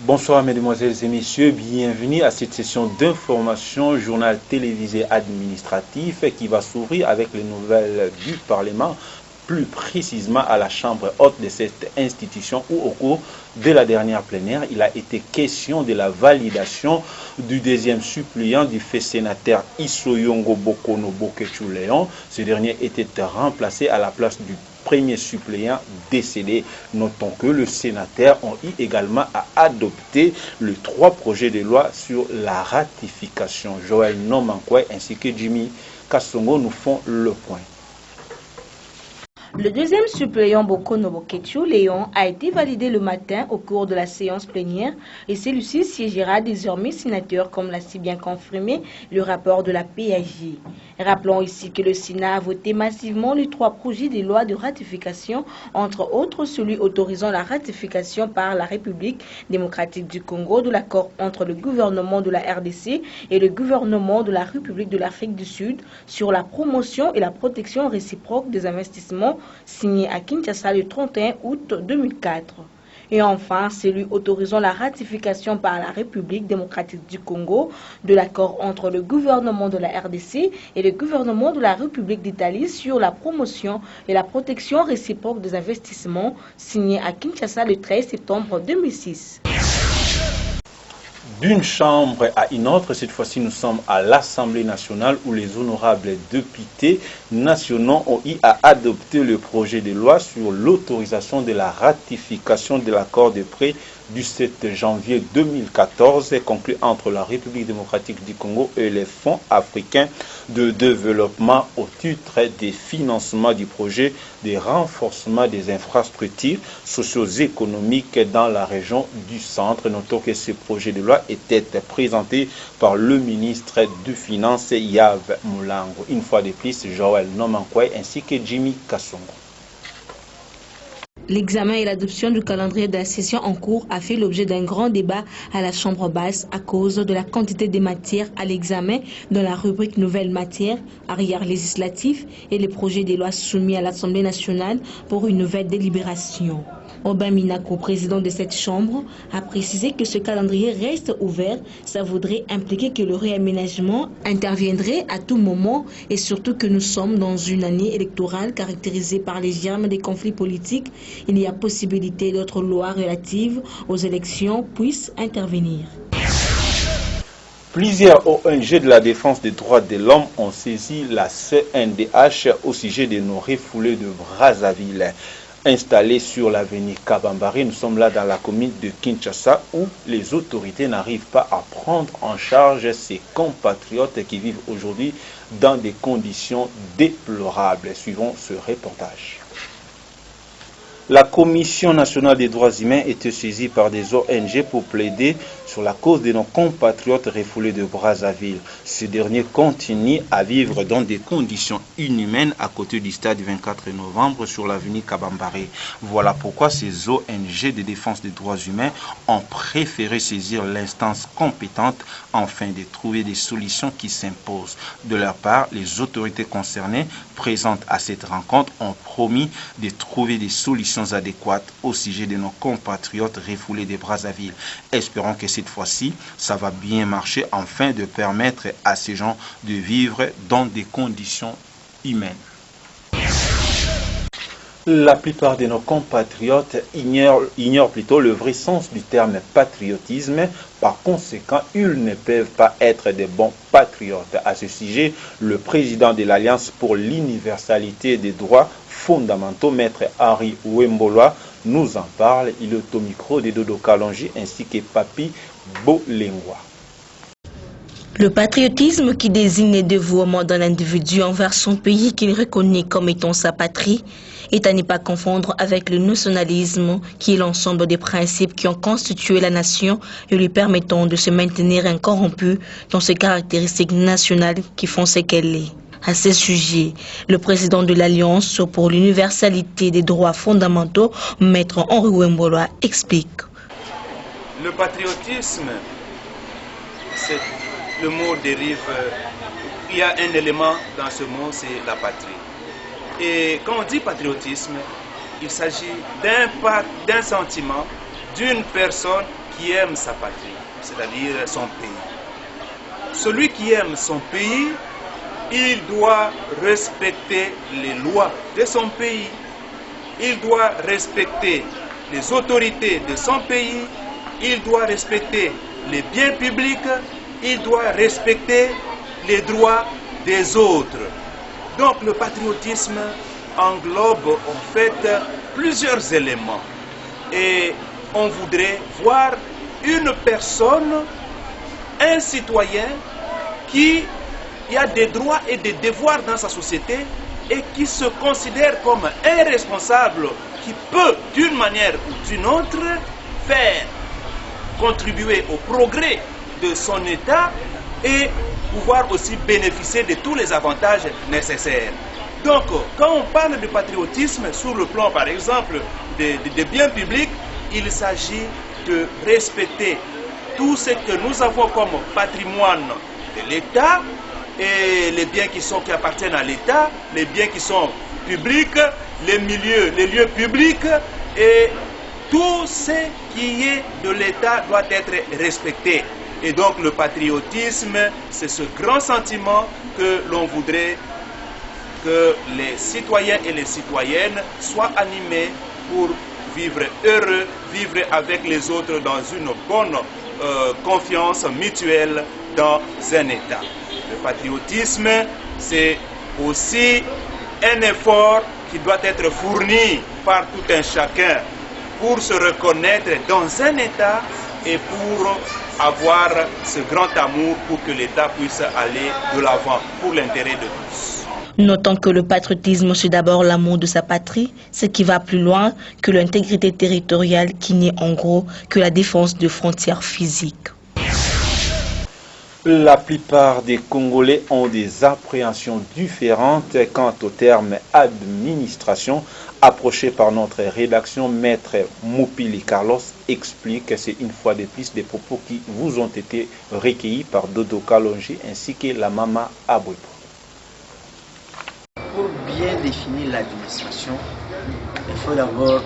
Bonsoir mesdemoiselles et messieurs, bienvenue à cette session d'information, journal télévisé administratif qui va s'ouvrir avec les nouvelles du Parlement, plus précisément à la chambre haute de cette institution où au cours de la dernière plénière, il a été question de la validation du deuxième suppléant du fait sénateur Issoyongo Bokono Bokechuleon. Ce dernier était remplacé à la place du premier suppléant décédé. Notons que le sénateur ont eu également à adopter les 3 projets de loi sur la ratification. Joël Nomankwe ainsi que Jimmy Kassongo nous font le point. Le deuxième suppléant Bokono Bokechuleon a été validé le matin au cours de la séance plénière et celui-ci siégera désormais sénateur comme l'a si bien confirmé le rapport de la PAJ. Rappelons ici que le Sénat a voté massivement les 3 projets de loi de ratification, entre autres celui autorisant la ratification par la République démocratique du Congo de l'accord entre le gouvernement de la RDC et le gouvernement de la République de l'Afrique du Sud sur la promotion et la protection réciproque des investissements signé à Kinshasa le 31 août 2004. Et enfin, celui autorisant la ratification par la République démocratique du Congo de l'accord entre le gouvernement de la RDC et le gouvernement de la République d'Italie sur la promotion et la protection réciproque des investissements signé à Kinshasa le 13 septembre 2006. D'une chambre à une autre, cette fois-ci nous sommes à l'Assemblée nationale où les honorables députés nationaux ont eu à adopter le projet de loi sur l'autorisation de la ratification de l'accord de prêt du 7 janvier 2014 conclu entre la République démocratique du Congo et les fonds africains de développement au titre des financements du projet de renforcement des infrastructures socio-économiques dans la région du centre. Notons que ce projet de loi était présenté par le ministre des Finances Yves Mulango. Une fois de plus, Joël Nomankwe ainsi que Jimmy Kassongo. L'examen et l'adoption du calendrier de la session en cours a fait l'objet d'un grand débat à la Chambre basse à cause de la quantité des matières à l'examen dans la rubrique Nouvelles matières, arrière législatif et les projets de loi soumis à l'Assemblée nationale pour une nouvelle délibération. Aubin Minako, président de cette chambre, a précisé que ce calendrier reste ouvert. Ça voudrait impliquer que le réaménagement interviendrait à tout moment et surtout que nous sommes dans une année électorale caractérisée par les germes des conflits politiques. Il y a possibilité d'autres lois relatives aux élections puissent intervenir. Plusieurs ONG de la défense des droits de l'homme ont saisi la CNDH au sujet de nos refoulés de Brazzaville. Installés sur l'avenue Kabambari, nous sommes là dans la commune de Kinshasa où les autorités n'arrivent pas à prendre en charge ces compatriotes qui vivent aujourd'hui dans des conditions déplorables. Suivons ce reportage. La Commission nationale des droits humains était saisie par des ONG pour plaider sur la cause de nos compatriotes refoulés de Brazzaville. Ces derniers continuent à vivre dans des conditions inhumaines à côté du stade du 24 novembre sur l'avenue Kabambari. Voilà pourquoi ces ONG de défense des droits humains ont préféré saisir l'instance compétente afin de trouver des solutions qui s'imposent. De leur part, les autorités concernées présentes à cette rencontre ont promis de trouver des solutions adéquates au sujet de nos compatriotes refoulés de Brazzaville. Espérons que cette fois-ci, ça va bien marcher afin de permettre à ces gens de vivre dans des conditions humaines. La plupart de nos compatriotes ignorent plutôt le vrai sens du terme patriotisme. Par conséquent, ils ne peuvent pas être des bons patriotes. À ce sujet, le président de l'Alliance pour l'universalité des droits fondamentaux, Maître Henri Wemboloa, nous en parle. Il est au micro de Dodo Kalonji ainsi que Papi Bolengwa. Le patriotisme qui désigne le dévouement d'un individu envers son pays qu'il reconnaît comme étant sa patrie est à ne pas confondre avec le nationalisme qui est l'ensemble des principes qui ont constitué la nation et lui permettant de se maintenir incorrompu dans ses caractéristiques nationales qui font ce qu'elle est. À ce sujet, le président de l'Alliance pour l'universalité des droits fondamentaux, Maître Henri Wemboloa, explique. Le patriotisme, c'est le mot dérive, il y a un élément dans ce mot, c'est la patrie. Et quand on dit patriotisme, il s'agit d'un sentiment, d'une personne qui aime sa patrie, c'est-à-dire son pays. Celui qui aime son pays, il doit respecter les lois de son pays. Il doit respecter les autorités de son pays. Il doit respecter les biens publics. Il doit respecter les droits des autres. Donc le patriotisme englobe en fait plusieurs éléments. Et on voudrait voir une personne, un citoyen qui a des droits et des devoirs dans sa société et qui se considère comme un responsable qui peut d'une manière ou d'une autre faire contribuer au progrès de son État et pouvoir aussi bénéficier de tous les avantages nécessaires. Donc, quand on parle de patriotisme sur le plan, par exemple, des biens publics, il s'agit de respecter tout ce que nous avons comme patrimoine de l'État et les biens qui appartiennent à l'État, les biens qui sont publics, les lieux publics et tout ce qui est de l'État doit être respecté. Et donc le patriotisme, c'est ce grand sentiment que l'on voudrait que les citoyens et les citoyennes soient animés pour vivre heureux, vivre avec les autres dans une bonne confiance mutuelle dans un État. Le patriotisme, c'est aussi un effort qui doit être fourni par tout un chacun pour se reconnaître dans un État et pour avoir ce grand amour pour que l'État puisse aller de l'avant pour l'intérêt de tous. Notons que le patriotisme, c'est d'abord l'amour de sa patrie, ce qui va plus loin que l'intégrité territoriale qui n'est en gros que la défense de frontières physiques. La plupart des Congolais ont des appréhensions différentes quant au terme administration. Approché par notre rédaction, Maître Moupili Carlos explique que c'est une fois de plus des propos qui vous ont été recueillis par Dodo Kalonji ainsi que la Mama Abouipo. Pour bien définir l'administration, il faut d'abord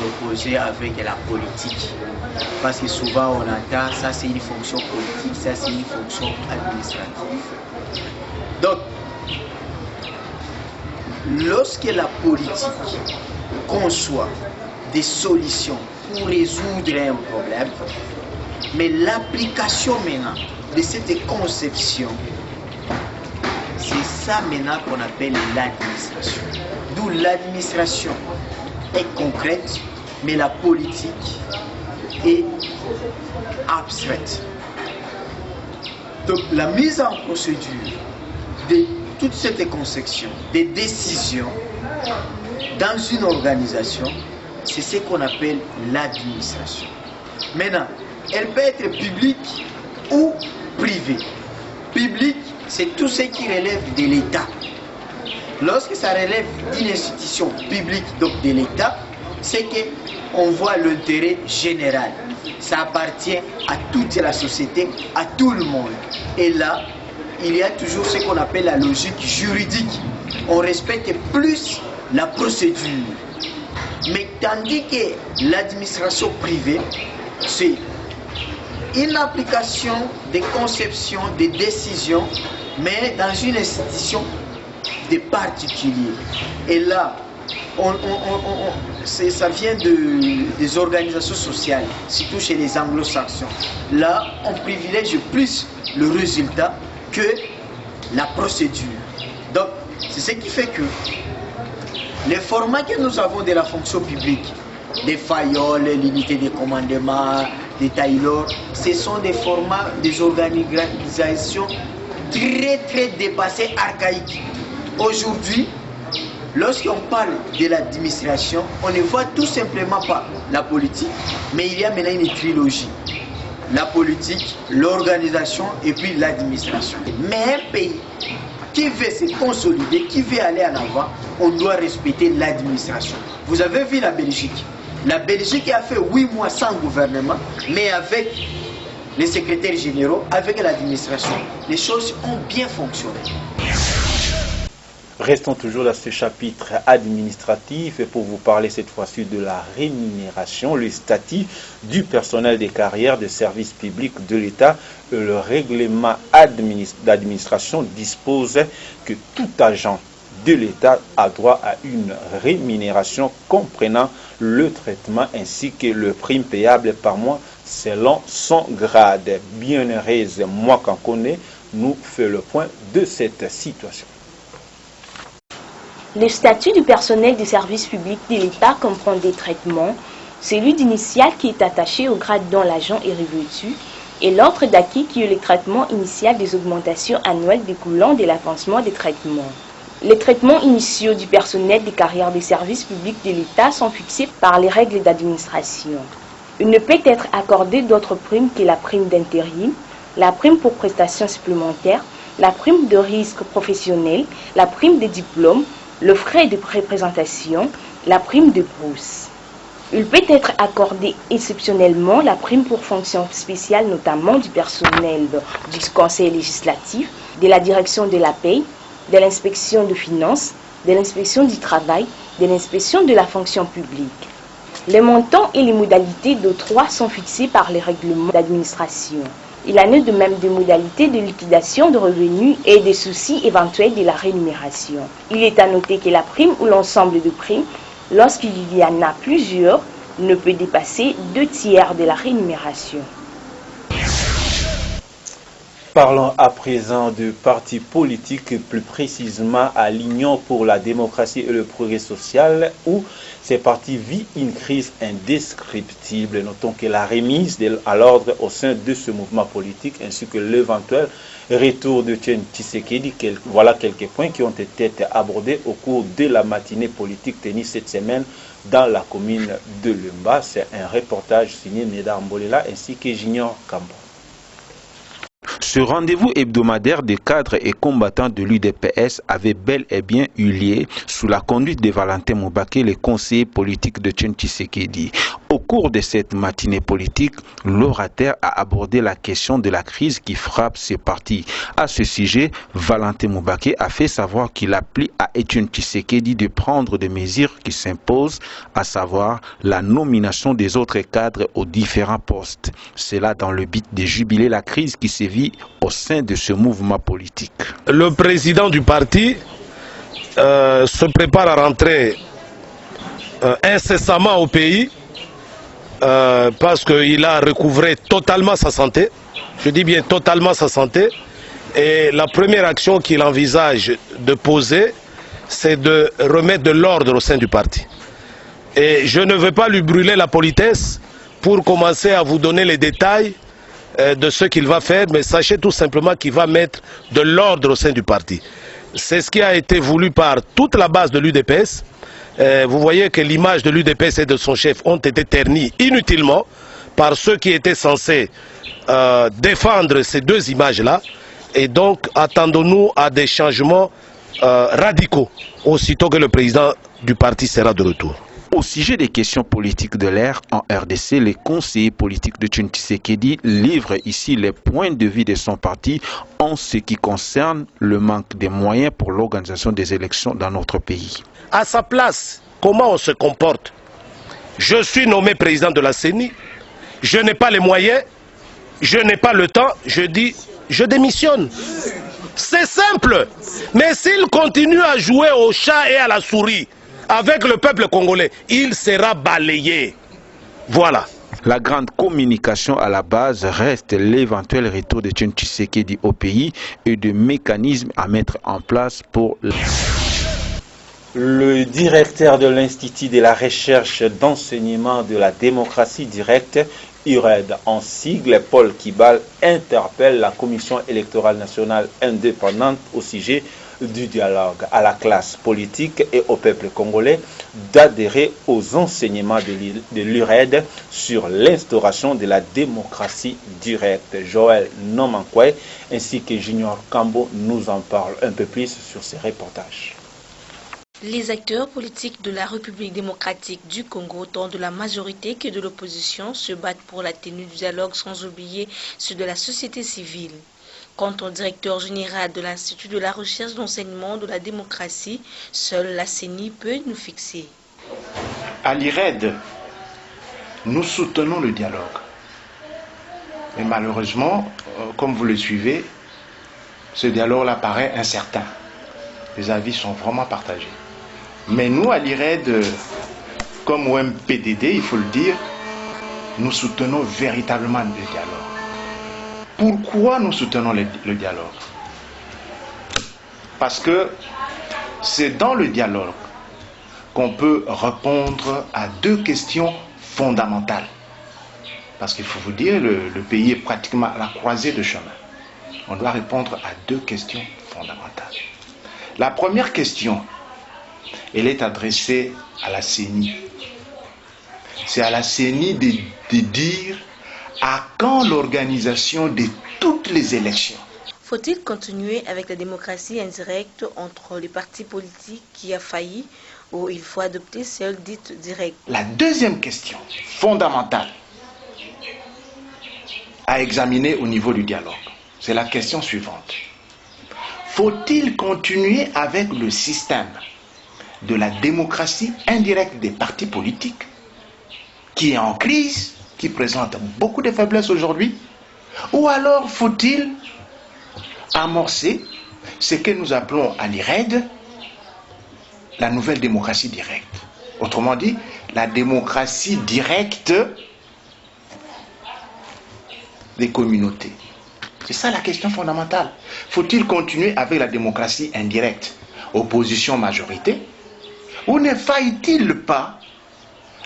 l'opposer avec la politique. Parce que souvent on entend ça c'est une fonction politique, ça c'est une fonction administrative. Donc, lorsque la politique conçoit des solutions pour résoudre un problème, mais l'application maintenant de cette conception, c'est ça maintenant qu'on appelle l'administration. D'où l'administration est concrète, mais la politique est abstraite. Donc la mise en procédure de toute cette conception, des décisions dans une organisation, c'est ce qu'on appelle l'administration. Maintenant, elle peut être publique ou privée. Publique, c'est tout ce qui relève de l'État. Lorsque ça relève d'une institution publique, donc de l'État, c'est qu'on voit l'intérêt général. Ça appartient à toute la société, à tout le monde. Et là, il y a toujours ce qu'on appelle la logique juridique. On respecte plus la procédure. Mais tandis que l'administration privée, c'est une application des conceptions, des décisions, mais dans une institution de particulier. Et là, ça vient des organisations sociales, surtout chez les anglo-saxons. Là, on privilège plus le résultat que la procédure. Donc, c'est ce qui fait que les formats que nous avons de la fonction publique, des fayoles, l'unité de commandement, des tailors, ce sont des formats, des organisations très dépassées, archaïques. Aujourd'hui, lorsqu'on parle de l'administration, on ne voit tout simplement pas la politique, mais il y a maintenant une trilogie. La politique, l'organisation et puis l'administration. Mais un pays qui veut se consolider, qui veut aller en avant, on doit respecter l'administration. Vous avez vu la Belgique. La Belgique a fait 8 mois sans gouvernement, mais avec les secrétaires généraux, avec l'administration, les choses ont bien fonctionné. Restons toujours dans ce chapitre administratif et pour vous parler cette fois-ci de la rémunération, le statut du personnel des carrières de services publics de l'État. Le règlement d'administration dispose que tout agent de l'État a droit à une rémunération comprenant le traitement ainsi que le prime payable par mois selon son grade. Bienheureuse moi qu'en connais nous fait le point de cette situation. Le statut du personnel des services publics de l'État comprend des traitements, celui d'initial qui est attaché au grade dont l'agent est revêtu, et l'ordre d'acquis qui est le traitement initial des augmentations annuelles découlant de l'avancement des traitements. Les traitements initiaux du personnel des carrières des services publics de l'État sont fixés par les règles d'administration. Il ne peut être accordé d'autres primes que la prime d'intérim, la prime pour prestations supplémentaires, la prime de risque professionnel, la prime de diplôme, le frais de représentation, la prime de brousse. Il peut être accordé exceptionnellement la prime pour fonction spéciale, notamment du personnel du Conseil législatif, de la direction de la paie, de l'inspection de finances, de l'inspection du travail, de l'inspection de la fonction publique. Les montants et les modalités d'octroi sont fixés par les règlements d'administration. Il en est de même des modalités de liquidation de revenus et des soucis éventuels de la rémunération. Il est à noter que la prime ou l'ensemble de primes, lorsqu'il y en a plusieurs, ne peut dépasser 2/3 de la rémunération. Parlons à présent de partis politiques, plus précisément à l'Union pour la démocratie et le progrès social, où ces partis vivent une crise indescriptible. Notons que la remise à l'ordre au sein de ce mouvement politique, ainsi que l'éventuel retour de Etienne Tshisekedi, voilà quelques points qui ont été abordés au cours de la matinée politique tenue cette semaine dans la commune de Lumba. C'est un reportage signé Médard Mbolela ainsi que Junior Kambo. Ce rendez-vous hebdomadaire des cadres et combattants de l'UDPS avait bel et bien eu lieu sous la conduite de Valentin Moubaké, le conseiller politique de Etienne Tshisekedi. Au cours de cette matinée politique, l'orateur a abordé la question de la crise qui frappe ces partis. À ce sujet, Valentin Moubaké a fait savoir qu'il applique à Etienne Tshisekedi de prendre des mesures qui s'imposent, à savoir la nomination des autres cadres aux différents postes. Cela dans le but de jubiler la crise qui sévit au sein de ce mouvement politique. Le président du parti se prépare à rentrer incessamment au pays parce qu'il a recouvré totalement sa santé. Je dis bien totalement sa santé. Et la première action qu'il envisage de poser, c'est de remettre de l'ordre au sein du parti. Et je ne veux pas lui brûler la politesse pour commencer à vous donner les détails de ce qu'il va faire, mais sachez tout simplement qu'il va mettre de l'ordre au sein du parti. C'est ce qui a été voulu par toute la base de l'UDPS. Vous voyez que l'image de l'UDPS et de son chef ont été ternies inutilement par ceux qui étaient censés défendre ces deux images-là. Et donc, attendons-nous à des changements radicaux, aussitôt que le président du parti sera de retour. Au sujet des questions politiques de l'ère en RDC, les conseillers politiques de Etienne Tshisekedi livrent ici les points de vue de son parti en ce qui concerne le manque de moyens pour l'organisation des élections dans notre pays. À sa place, comment on se comporte? Je suis nommé président de la CENI, je n'ai pas les moyens, je n'ai pas le temps, je dis, je démissionne. C'est simple, mais s'il continue à jouer au chat et à la souris, avec le peuple congolais, il sera balayé. Voilà. La grande communication à la base reste l'éventuel retour de Etienne Tshisekedi au pays et de mécanismes à mettre en place pour... Le directeur de l'Institut de la recherche d'enseignement de la démocratie directe, URED en sigle, Paul Kibal, interpelle la Commission électorale nationale indépendante au sujet du dialogue à la classe politique et au peuple congolais d'adhérer aux enseignements de l'URED sur l'instauration de la démocratie directe. Joël Nomankwe ainsi que Junior Kambo nous en parlent un peu plus sur ces reportages. Les acteurs politiques de la République démocratique du Congo, tant de la majorité que de l'opposition, se battent pour la tenue du dialogue sans oublier ceux de la société civile. Quant au directeur général de l'Institut de la recherche d'enseignement de la démocratie, seule la CENI peut nous fixer. À l'IRED, nous soutenons le dialogue. Mais malheureusement, comme vous le suivez, ce dialogue-là paraît incertain. Les avis sont vraiment partagés. Mais nous, à l'IRED, comme au MPDD, il faut le dire, nous soutenons véritablement le dialogue. Pourquoi nous soutenons le dialogue? Parce que c'est dans le dialogue qu'on peut répondre à deux questions fondamentales. Parce qu'il faut vous dire, le pays est pratiquement à la croisée de chemin. On doit répondre à deux questions fondamentales. La première question, elle est adressée à la CENI. C'est à la CENI de dire à quand l'organisation de toutes les élections. Faut-il continuer avec la démocratie indirecte entre les partis politiques qui a failli ou il faut adopter celle dite directe? La deuxième question fondamentale à examiner au niveau du dialogue, c'est la question suivante. Faut-il continuer avec le système de la démocratie indirecte des partis politiques qui est en crise, qui présente beaucoup de faiblesses aujourd'hui, ou alors faut-il amorcer ce que nous appelons à l'IRED la nouvelle démocratie directe. Autrement dit, la démocratie directe des communautés. C'est ça la question fondamentale. Faut-il continuer avec la démocratie indirecte, opposition-majorité, ou ne faille-t-il pas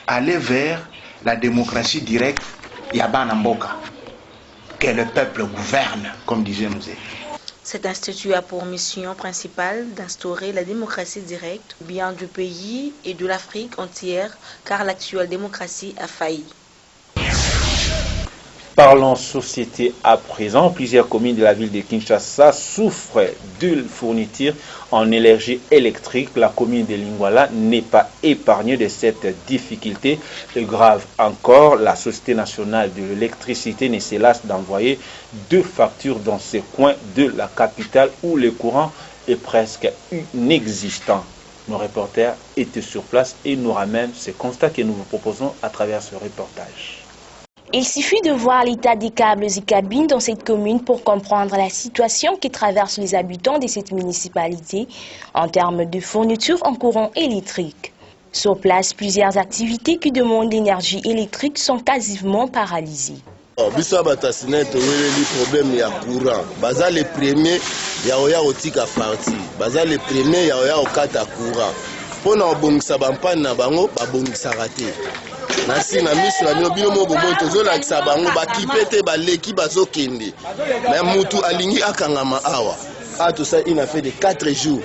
aller vers la démocratie directe Yabana Mboka, que le peuple gouverne, comme disaient nos élus? Cet institut a pour mission principale d'instaurer la démocratie directe, bien du pays et de l'Afrique entière, car l'actuelle démocratie a failli. Parlons société à présent. Plusieurs communes de la ville de Kinshasa souffrent de fourniture en énergie électrique. La commune de Lingwala n'est pas épargnée de cette difficulté. Et grave encore, la Société nationale de l'électricité ne se lasse d'envoyer 2 factures dans ces coins de la capitale où le courant est presque inexistant. Nos reporters étaient sur place et nous ramènent ce constat que nous vous proposons à travers ce reportage. Il suffit de voir l'état des câbles et cabines dans cette commune pour comprendre la situation que traversent les habitants de cette municipalité en termes de fourniture en courant électrique. Sur place, plusieurs activités qui demandent l'énergie électrique sont quasiment paralysées. Biso batasinet les problèmes ya courant. Baza les premiers ya oya otika parti. Baza les premiers ya oya okata courant. Pona obongisa bampane na bango babongisa raté. Nasi na miso na bino moko moto zolakisa bango bakipete baleki bazokende. Mais mutu alingi akangama awa. Ah, tout ça, il a fait de 4 jours.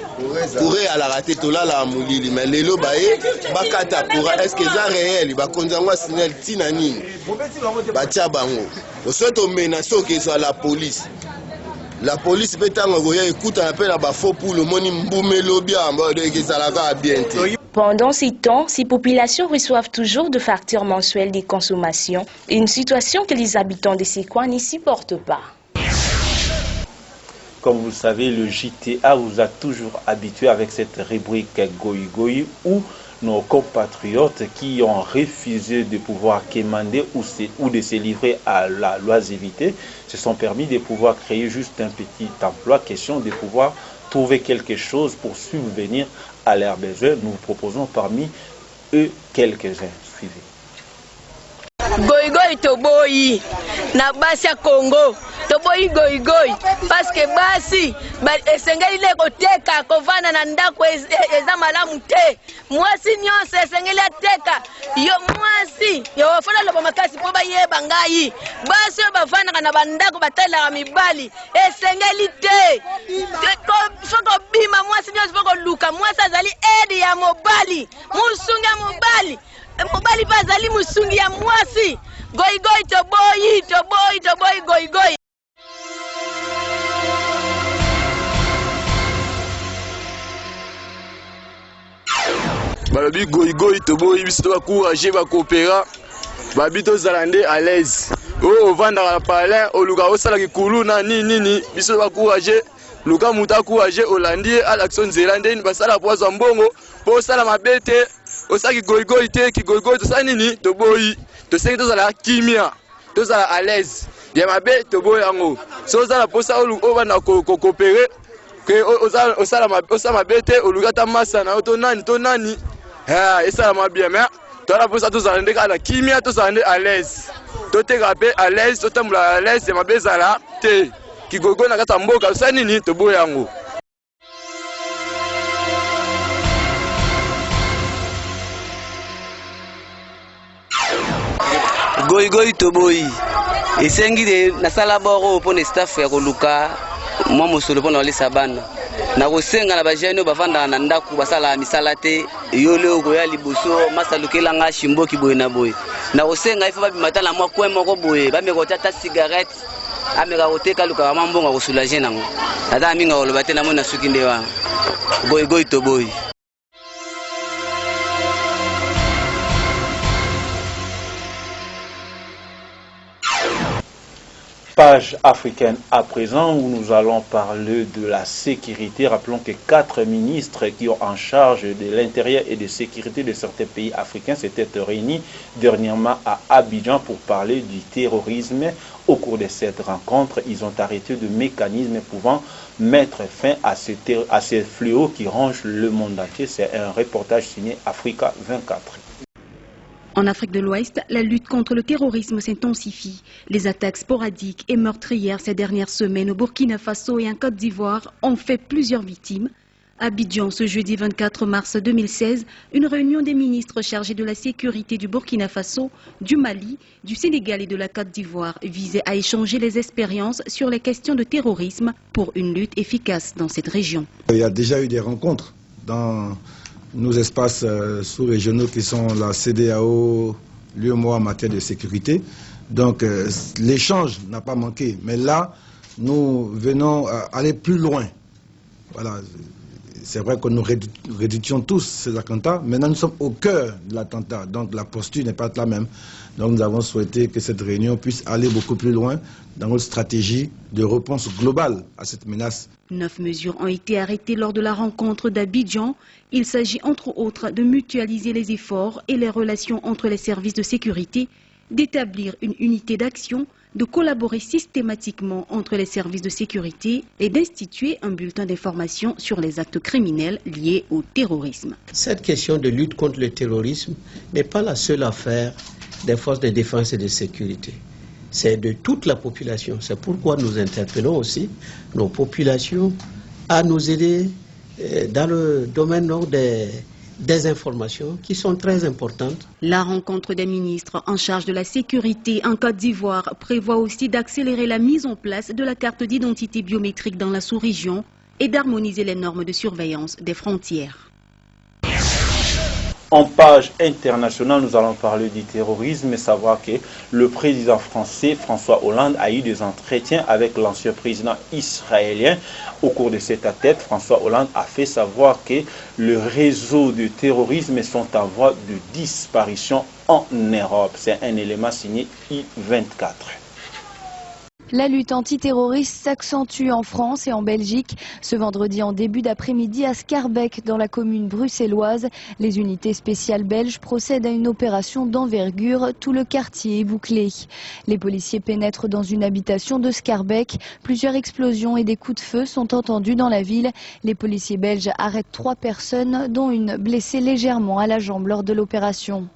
Pour à la rater, tout là, la moulili. Mais les lobaye, bakata pour est-ce que ça réel? Ba konzangwa signal tinani. Batia bango. Au soit on menace que soit la police. La police peut t'envoyer écoute un appel à bafo pour le moni mbumelo bien que ça la va bien. Pendant ces temps, ces populations reçoivent toujours de factures mensuelles de consommation, une situation que les habitants de ces coins ne supportent pas. Comme vous le savez, le JTA vous a toujours habitué avec cette rubrique Goï Goï où nos compatriotes qui ont refusé de pouvoir quémander ou de se livrer à la loisiveté se sont permis de pouvoir créer juste un petit emploi, question de pouvoir trouver quelque chose pour subvenir à leurs besoins. Nous vous proposons parmi eux quelques-uns. Suivez. Goï Goï Toboyi, na Basia Congo. Toboyi goyi goyi parce que basi esengeli le koteka kovana na ndako eza malamu te mwasi nyonso esengeli ateka yo mwasi yo fona lobo makasi po bayeba ngai basi bavana na bandako batala mibali esengeli te foko bima mwasi nyonso foko luka mwasi azali edi ya mobali musungi ya mobali mobali bazali musungi ya mwasi goyi goyi toboyi toboyi toboyi goyi goyi. Balobi goyi goyi toboyi biso to encourager ba coopéra babito zalande à l'aise o vanda la palin o luka o sala kikulu na nini biso ba courage luka muta courage Hollandie à l'action zélande ba sala pozo mbongo po sala mabete o saki goigoi te ki goigoi to sala nini to boyi to sengi to sala kimia to sala à l'aise ya mabe to boyi yango so sala po sa o bana ko coopérer que o sala mabete o luka ta masa na to nani et ça m'a bien mais toi pour ça tous en à la kimia tous en à l'aise toi t'es rappelé à l'aise toi t'es à l'aise c'est ma bezala te qui gogo na kata mboka ça nini to boyango goigoi to boyi esengi de na sala boro pour les staff ya koluka moi mosolo pour na sabana na kosenga na bajene bavanda na ndaku basala misala te yole okoya liboso masalukela nga shimbo kiboye na boye na kosenga ifa babimata na mwa kwe moko boye bamekota ta cigarette ameka koteka luka mambonga kosoulager nango ata minga oloba te na mona suki ndewa goigoi to boyi. Page africaine à présent où nous allons parler de la sécurité. Rappelons que 4 ministres qui ont en charge de l'intérieur et de sécurité de certains pays africains s'étaient réunis dernièrement à Abidjan pour parler du terrorisme. Au cours de cette rencontre, ils ont arrêté de mécanismes pouvant mettre fin à ces fléaux qui rongent le monde entier. C'est un reportage signé Africa 24. En Afrique de l'Ouest, la lutte contre le terrorisme s'intensifie. Les attaques sporadiques et meurtrières ces dernières semaines au Burkina Faso et en Côte d'Ivoire ont fait plusieurs victimes. À Abidjan, ce jeudi 24 mars 2016, une réunion des ministres chargés de la sécurité du Burkina Faso, du Mali, du Sénégal et de la Côte d'Ivoire visait à échanger les expériences sur les questions de terrorisme pour une lutte efficace dans cette région. Il y a déjà eu des rencontres dans nos espaces sous-régionaux qui sont la CEDEAO, l'UEMOA en matière de sécurité. Donc l'échange n'a pas manqué. Mais là, nous venons aller plus loin. Voilà. C'est vrai que nous réduisions tous ces attentats. Maintenant, nous sommes au cœur de l'attentat. Donc la posture n'est pas la même. Donc nous avons souhaité que cette réunion puisse aller beaucoup plus loin dans notre stratégie de réponse globale à cette menace. 9 mesures ont été arrêtées lors de la rencontre d'Abidjan. Il s'agit entre autres de mutualiser les efforts et les relations entre les services de sécurité, d'établir une unité d'action, de collaborer systématiquement entre les services de sécurité et d'instituer un bulletin d'information sur les actes criminels liés au terrorisme. Cette question de lutte contre le terrorisme n'est pas la seule affaire des forces de défense et de sécurité. C'est de toute la population. C'est pourquoi nous interpellons aussi nos populations à nous aider dans le domaine des informations qui sont très importantes. La rencontre des ministres en charge de la sécurité en Côte d'Ivoire prévoit aussi d'accélérer la mise en place de la carte d'identité biométrique dans la sous-région et d'harmoniser les normes de surveillance des frontières. En page internationale, nous allons parler du terrorisme et savoir que le président français François Hollande a eu des entretiens avec l'ancien président israélien. Au cours de cette tête, François Hollande a fait savoir que le réseau de terrorisme sont en voie de disparition en Europe. C'est un élément signé I24. La lutte antiterroriste s'accentue en France et en Belgique. Ce vendredi en début d'après-midi à Schaerbeek, dans la commune bruxelloise, les unités spéciales belges procèdent à une opération d'envergure. Tout le quartier est bouclé. Les policiers pénètrent dans une habitation de Schaerbeek. Plusieurs explosions et des coups de feu sont entendus dans la ville. Les policiers belges arrêtent 3 personnes, dont une blessée légèrement à la jambe lors de l'opération.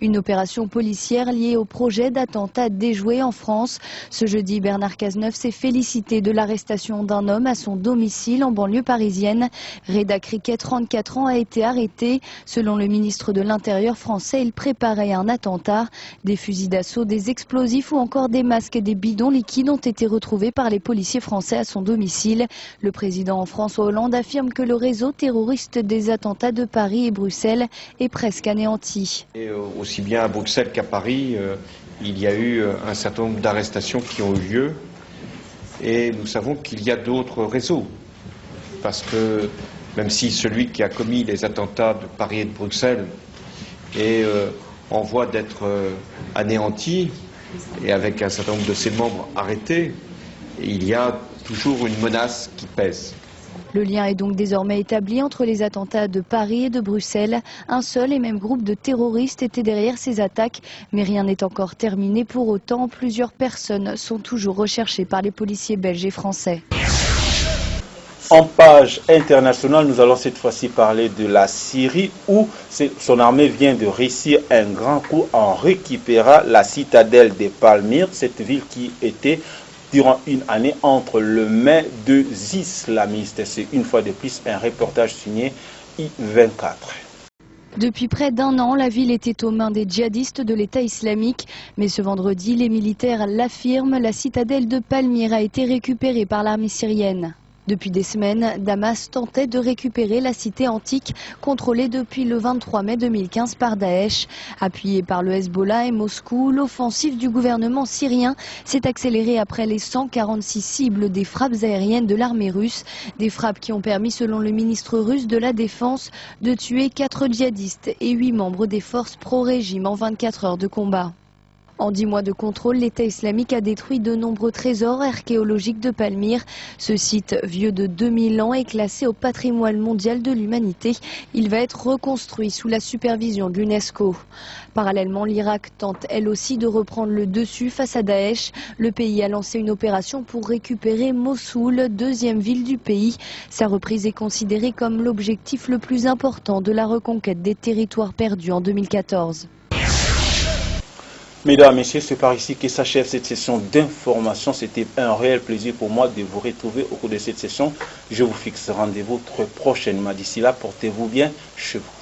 Une opération policière liée au projet d'attentat déjoué en France. Ce jeudi, Bernard Cazeneuve s'est félicité de l'arrestation d'un homme à son domicile en banlieue parisienne. Reda Criquet, 34 ans, a été arrêté. Selon le ministre de l'Intérieur français, il préparait un attentat. Des fusils d'assaut, des explosifs ou encore des masques et des bidons liquides ont été retrouvés par les policiers français à son domicile. Le président François Hollande affirme que le réseau terroriste des attentats de Paris et Bruxelles est presque anéanti. Aussi bien à Bruxelles qu'à Paris, il y a eu un certain nombre d'arrestations qui ont eu lieu et nous savons qu'il y a d'autres réseaux parce que même si celui qui a commis les attentats de Paris et de Bruxelles est en voie d'être anéanti, et avec un certain nombre de ses membres arrêtés, il y a toujours une menace qui pèse. Le lien est donc désormais établi entre les attentats de Paris et de Bruxelles. Un seul et même groupe de terroristes était derrière ces attaques, mais rien n'est encore terminé. Pour autant, plusieurs personnes sont toujours recherchées par les policiers belges et français. En page internationale, nous allons cette fois-ci parler de la Syrie où son armée vient de réussir un grand coup en récupérant la citadelle de Palmyre, cette ville qui était durant une année entre les mains de islamistes. C'est une fois de plus un reportage signé I24. Depuis près d'un an, la ville était aux mains des djihadistes de l'État islamique. Mais ce vendredi, les militaires l'affirment, la citadelle de Palmyre a été récupérée par l'armée syrienne. Depuis des semaines, Damas tentait de récupérer la cité antique contrôlée depuis le 23 mai 2015 par Daesh. Appuyée par le Hezbollah et Moscou, l'offensive du gouvernement syrien s'est accélérée après les 146 cibles des frappes aériennes de l'armée russe. Des frappes qui ont permis, selon le ministre russe de la Défense, de tuer 4 djihadistes et 8 membres des forces pro-régime en 24 heures de combat. En 10 mois de contrôle, l'État islamique a détruit de nombreux trésors archéologiques de Palmyre. Ce site, vieux de 2000 ans, est classé au patrimoine mondial de l'humanité. Il va être reconstruit sous la supervision de l'UNESCO. Parallèlement, l'Irak tente elle aussi de reprendre le dessus face à Daesh. Le pays a lancé une opération pour récupérer Mossoul, deuxième ville du pays. Sa reprise est considérée comme l'objectif le plus important de la reconquête des territoires perdus en 2014. Mesdames, Messieurs, c'est par ici que s'achève cette session d'information. C'était un réel plaisir pour moi de vous retrouver au cours de cette session. Je vous fixe rendez-vous très prochainement. D'ici là, portez-vous bien chez vous.